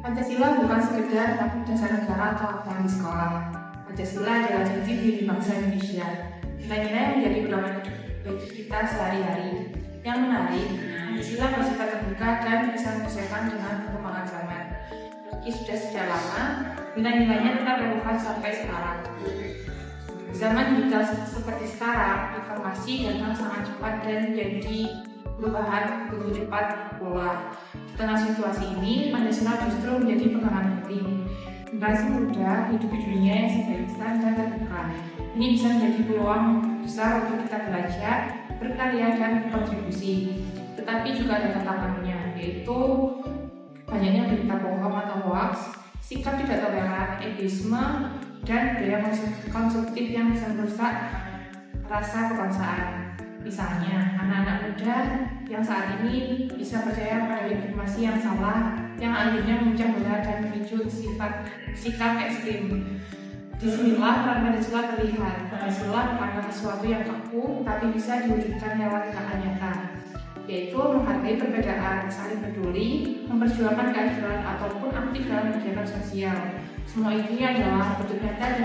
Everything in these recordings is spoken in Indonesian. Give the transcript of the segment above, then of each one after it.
Pancasila bukan sekedar dasar negara atau aturan di sekolah. Pancasila adalah jati diri bangsa Indonesia. Nilai-nilai yang menjadi pedoman bagi kita sehari-hari. Yang menarik, Pancasila bersifat terbuka dan bisa menyesuaikan dengan perkembangan zaman. Meski sudah sejak lama, nilai-nilainya tetap relevan sampai sekarang. Zaman digital seperti sekarang, informasi datang sangat cepat dan menjadi perubahan begitu cepat pula. Di tengah situasi ini, Pancasila justru menjadi pegangan penting. Generasi muda hidup di dunia yang serba instan dan terbuka. Ini bisa menjadi peluang besar untuk kita belajar, berkarya, dan berkontribusi. Tetapi juga ada tantangannya, yaitu banyaknya berita bohong atau hoax, sikap tidak toleran, egoisme, dan budaya konsumtif yang bisa merusak rasa kebangsaan. Misalnya, anak-anak muda yang saat ini bisa percaya pada informasi yang salah, yang akhirnya memecah belah dan memicu sikap ekstrim. Disinilah peran Pancasila terlihat. Pancasila bukanlah sesuatu yang kaku, tapi bisa diwujudkan lewat tindakan nyata, yaitu menghargai perbedaan, saling peduli, memperjuangkan keadilan, ataupun aktif dalam kegiatan sosial. Semua ini adalah bentuk nyata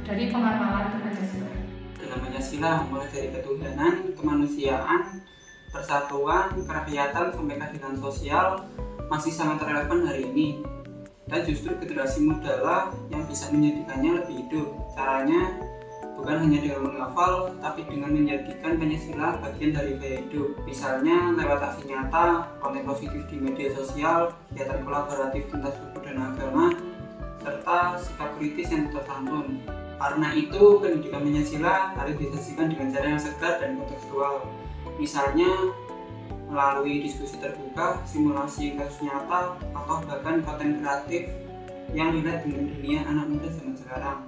dari pengamalan Pancasila. Dalam Pancasila, mulai dari ketuhanan, kemanusiaan, persatuan, kerakyatan, sampai keadilan sosial masih sangat relevan hari ini. Dan justru generasi muda lah yang bisa menjadikannya lebih hidup. Caranya bukan hanya dengan menghafal, tapi dengan menjadikan Pancasila bagian dari gaya hidup. Misalnya lewat aksi nyata, konten positif di media sosial, kegiatan kolaboratif tentang suku dan agama, serta sikap kritis yang tetap santun. Karena itu, pendidikan Pancasila harus disajikan dengan cara yang segar dan kontekstual. Misalnya melalui diskusi terbuka, simulasi kasus nyata, atau bahkan konten kreatif yang relate dengan dunia anak muda zaman sekarang.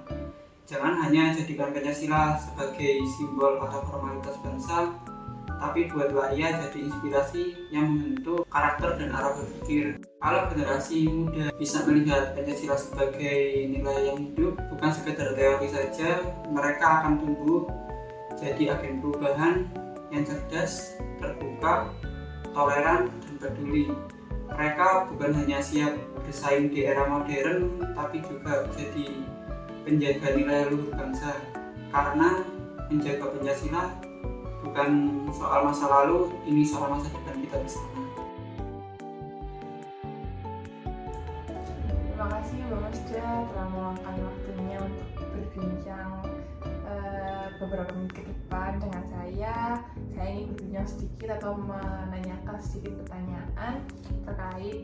Jangan hanya jadikan Pancasila sebagai simbol atau formalitas bangsa, tapi buatlah ia jadi inspirasi yang membentuk karakter dan arah berpikir. Kalau generasi muda bisa melihat Pancasila sebagai nilai yang hidup, bukan sekedar teori saja, mereka akan tumbuh jadi agen perubahan yang cerdas, terbuka, toleran, dan peduli. Mereka bukan hanya siap bersaing di era modern, tapi juga jadi penjaga nilai luhur bangsa. Karena menjaga Pancasila bukan soal masa lalu, ini soal masa depan kita bersama. Terima kasih Mbak Masda telah meluangkan waktunya untuk berbincang beberapa menit ke depan dengan saya. Saya ingin berbincang sedikit atau menanyakan sedikit pertanyaan terkait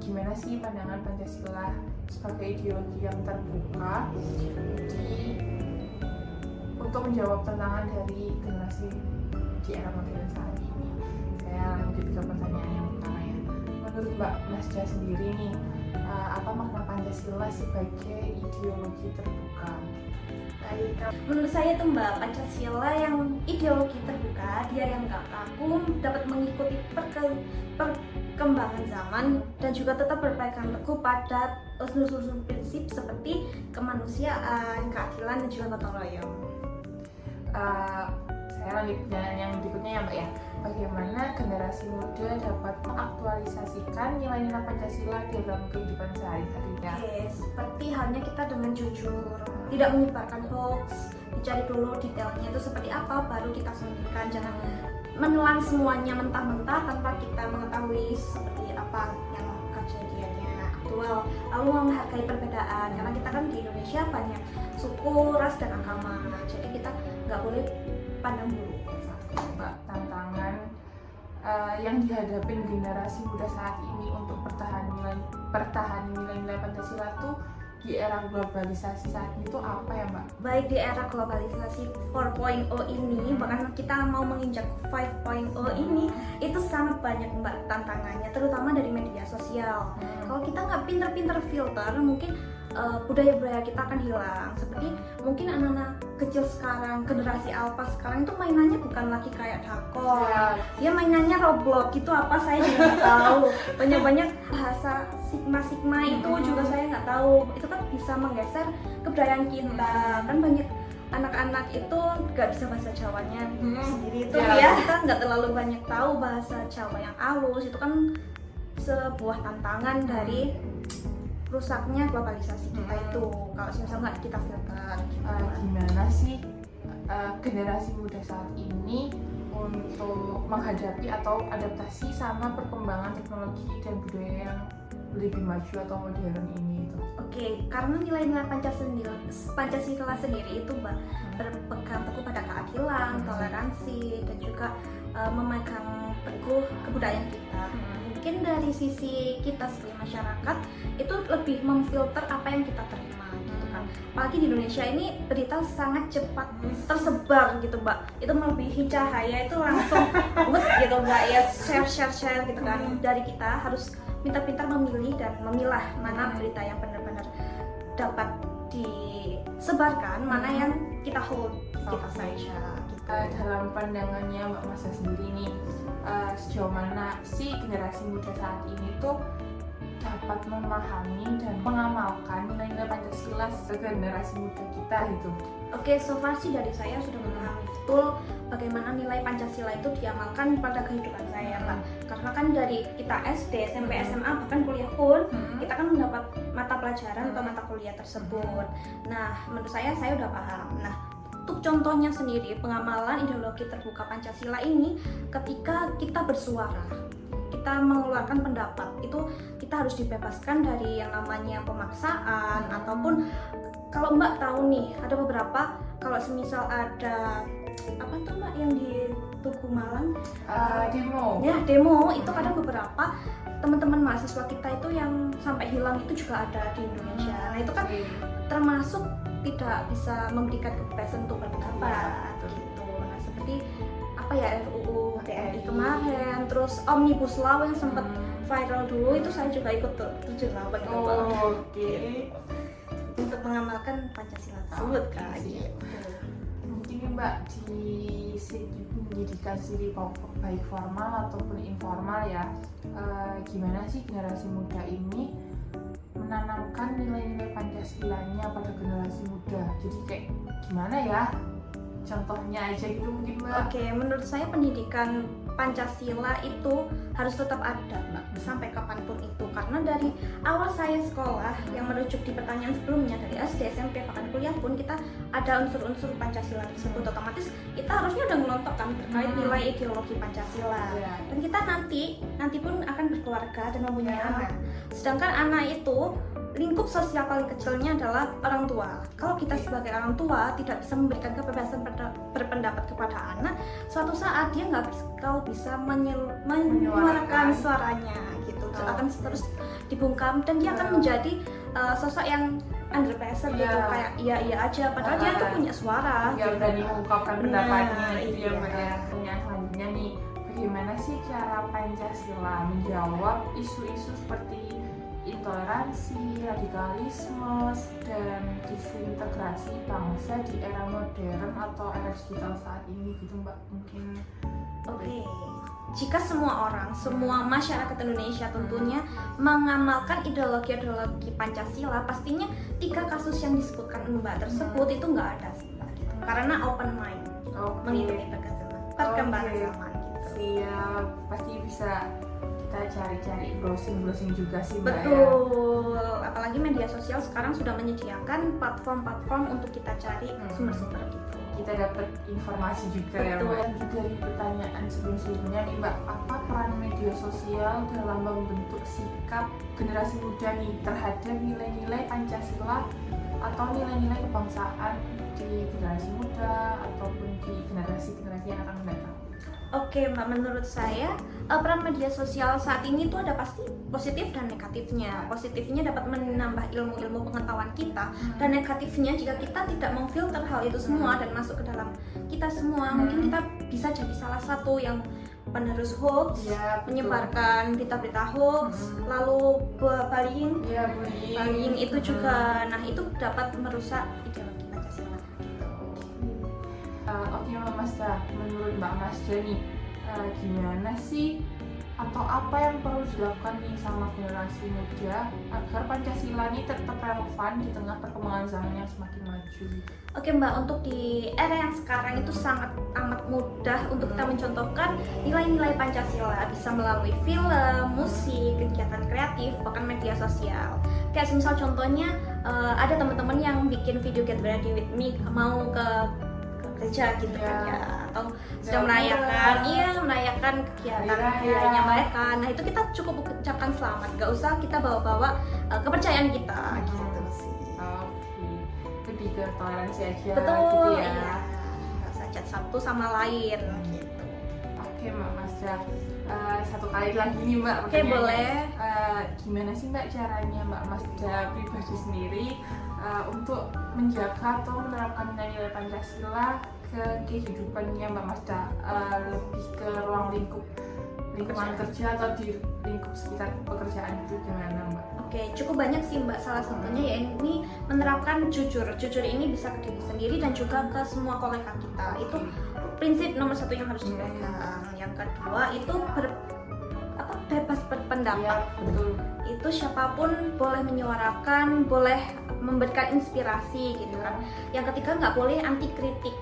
gimana sih pandangan Pancasila sebagai ideologi yang terbuka untuk menjawab tantangan dari generasi di era modern saat ini. Saya lanjut ke pertanyaan yang pertama ya. Menurut Mbak Masda sendiri nih, apa makna Pancasila sebagai ideologi terbuka? Baik, menurut saya tuh Mbak, Pancasila yang ideologi terbuka, dia yang gak kaku, dapat mengikuti perkembangan zaman dan juga tetap berpegang teguh pada unsur-unsur prinsip seperti kemanusiaan, keadilan, dan juga gotong royong. Saya lanjut dengan yang berikutnya ya Mbak ya. Bagaimana generasi muda dapat mengaktualisasikan nilai-nilai Pancasila dalam kehidupan sehari-hari? Oke, seperti halnya kita dengan jujur, tidak menyebarkan hoax, dicari dulu detailnya itu seperti apa, baru kita sampaikan. Jangan menelan semuanya mentah-mentah tanpa kita mengetahui seperti apa yang kejadiannya aktual. Lalu menghargai perbedaan, karena kita kan di Indonesia banyak suku, ras, dan agama. Jadi kita nggak boleh pandang bulu. Mbak, tantangan yang dihadapi generasi muda saat ini untuk pertahanan nilai-nilai Pancasila tuh di era globalisasi saat ini tuh apa ya Mbak? Baik di era globalisasi 4.0 ini, bahkan kita mau menginjak 5.0 ini, itu sangat banyak Mbak tantangannya, terutama dari media sosial. Kalau kita nggak pinter-pinter filter, mungkin budaya-budaya kita akan hilang. Seperti mungkin anak-anak kecil sekarang, generasi alpha sekarang itu mainannya bukan lagi kayak dakor, dia mainannya Roblox. Itu apa saya juga nggak tahu. Banyak-banyak bahasa sigma itu juga saya nggak tahu. Itu kan bisa menggeser kebudayaan kita. Kan banyak anak-anak itu nggak bisa bahasa Jawanya sendiri itu ya, kita nggak terlalu banyak tahu bahasa Jawa yang halus. Itu kan sebuah tantangan dari rusaknya globalisasi kita itu kalau misalnya nggak kita filter gitu. Gimana sih generasi muda saat ini untuk menghadapi atau adaptasi sama perkembangan teknologi dan budaya yang lebih maju atau modern ini itu? Oke, karena nilai-nilai Pancasila sendiri itu berpegang teguh pada keadilan, toleransi, dan juga memegang teguh kebudayaan kita. Mungkin dari sisi kita sebagai masyarakat itu lebih memfilter apa yang kita terima gitu kan. Apalagi di Indonesia ini berita sangat cepat tersebar gitu Mbak. Itu melebihi cahaya itu langsung gitu Mbak ya, share gitu kan. Dari kita harus pintar-pintar memilih dan memilah mana berita yang benar-benar dapat disebarkan, mana yang kita hold kita saja. Dalam pandangannya Mbak Masda sendiri nih, sejauh mana sih generasi muda saat ini tuh dapat memahami dan mengamalkan nilai-nilai Pancasila sebagai generasi muda kita gitu? Oke, so far sih dari saya sudah memahami betul bagaimana nilai Pancasila itu diamalkan pada kehidupan saya Pak. Karena kan dari kita SD, SMP, SMA, bahkan kuliah pun kita kan mendapat mata pelajaran atau mata kuliah tersebut. Nah, menurut saya udah paham. Nah, untuk contohnya sendiri, pengamalan ideologi terbuka Pancasila ini ketika kita bersuara, kita mengeluarkan pendapat, itu kita harus dibebaskan dari yang namanya pemaksaan ataupun kalau Mbak tahu nih, ada beberapa kalau semisal ada apa tuh Mbak yang di Tugu Malang demo. Ya, demo itu kadang beberapa teman-teman mahasiswa kita itu yang sampai hilang itu juga ada di Indonesia. Nah, itu kan termasuk tidak bisa memberikan kebebasan untuk berpendapat gitu. Nah, seperti apa ya, RUU TNI kemarin, terus Omnibus Law yang sempat viral dulu itu saya juga ikut terjun lawan gitu. Untuk mengamalkan Pancasila tersebut kan gitu. Mungkin Mbak di segi pendidikan sendiri baik formal ataupun informal ya, gimana sih generasi muda ini menanamkan nilai-nilai Pancasilanya pada generasi muda? Jadi kayak gimana ya? Contohnya aja gitu mungkin Mbak. Oke, menurut saya pendidikan Pancasila itu harus tetap ada Mbak, sampai kapanpun itu. Karena dari awal saya sekolah, yang merujuk di pertanyaan sebelumnya, dari SD, SMP, bahkan kuliah pun kita ada unsur-unsur Pancasila tersebut. Otomatis kita harusnya udah melontarkan terkait nilai ideologi Pancasila. Dan kita nanti pun akan berkeluarga dan mempunyai anak. Sedangkan anak itu lingkup sosial paling kecilnya adalah orang tua. Kalau kita sebagai orang tua tidak bisa memberikan kebebasan berpendapat kepada anak, suatu saat dia nggak bisa menyuarakan suaranya gitu. Akan terus dibungkam dan dia akan menjadi sosok yang under pressure gitu, kayak iya aja padahal dia tuh punya suara. Ya berani mengungkapkan pendapatnya itu ya. Iya. Pertanyaan selanjutnya nih, bagaimana sih cara Pancasila menjawab isu-isu seperti intoleransi, radikalisme, dan disintegrasi bangsa di era modern atau era digital saat ini gitu Mbak? Mungkin. Oke. Jika semua orang, semua masyarakat Indonesia tentunya mengamalkan ideologi Pancasila, pastinya 3 kasus yang disebutkan Mbak tersebut itu nggak ada sih Mbak gitu. Karena open mind, mengikuti perkembangan zaman gitu. Siap, pasti bisa kita cari-cari browsing juga sih Mbak. Betul, apalagi media sosial sekarang sudah menyediakan platform-platform untuk kita cari sumber-sumber gitu. Kita dapat informasi juga. Betul. Ya Mbak. Lanjut dari pertanyaan sebelumnya nih Mbak, apa peran media sosial dalam membentuk sikap generasi muda nih terhadap nilai-nilai Pancasila atau nilai-nilai kebangsaan di generasi muda ataupun di generasi-generasi yang akan mendatang? Oke Mbak, menurut saya peran media sosial saat ini tuh ada pasti positif dan negatifnya. Positifnya dapat menambah ilmu-ilmu pengetahuan kita, dan negatifnya jika kita tidak memfilter hal itu semua dan masuk ke dalam kita semua, mungkin kita bisa jadi salah satu yang penerus hoax, menyebarkan berita-berita hoax, lalu bullying itu juga. Nah, itu dapat merusak ideologi Pancasila. Oke Mbak Masda, menurut Mbak Masda nih, gimana sih atau apa yang perlu dilakukan nih sama generasi muda agar Pancasila ini tetap relevan di tengah perkembangan zaman yang semakin maju? Oke Mbak, untuk di era yang sekarang itu sangat amat mudah untuk kita mencontohkan nilai-nilai Pancasila bisa melalui film, musik, kegiatan kreatif, bahkan media sosial. Kayak misal contohnya ada teman-teman yang bikin video Get Ready With Me mau ke kerja gitu kan ya, atau sedang merayakan kegiatan harinya mereka. Nah itu kita cukup ucapkan selamat, gak usah kita bawa-bawa kepercayaan kita gitu sih. Oke, lebih ke toleransi aja Betul, gitu ya. iya. Gak usah chat satu sama lain gitu. Oke Mbak Masda, satu kali lagi nih Mbak. Oke, boleh. Gimana sih Mbak caranya Mbak Masda pribadi sendiri untuk menjaga atau menerapkan nilai-nilai Pancasila ke kehidupannya Mbak Masda, lebih ke ruang lingkungan kerja atau di lingkup sekitar pekerjaan itu gimana Mbak? Oke, cukup banyak sih Mbak. Salah satunya ya ini menerapkan jujur. Jujur ini bisa ke diri sendiri dan juga ke semua kolega kita. Itu prinsip nomor satu yang harus dipegang. Yang kedua itu bebas berpendapat. Ya, betul. Itu siapapun boleh menyuarakan, boleh memberikan inspirasi gitu kan. Yang ketiga nggak boleh anti kritik.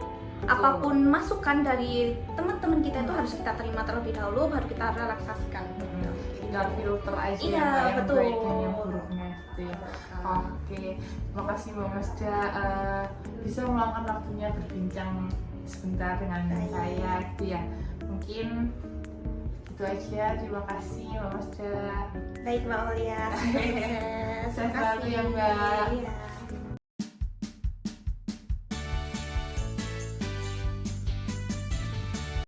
Apapun masukan dari teman-teman kita itu harus kita terima terlebih dahulu, baru kita relaksasikan. Tinggal filter aja Iya, ya, yang betul. baik dan yang buruknya gitu ya. Oke, terima kasih Mbak Masda bisa meluangkan waktunya berbincang sebentar dengan saya gitu ya. Mungkin itu aja, terima kasih Mbak Masda. Baik Mbak Aulia. Sehat selalu ya Mbak. Iya.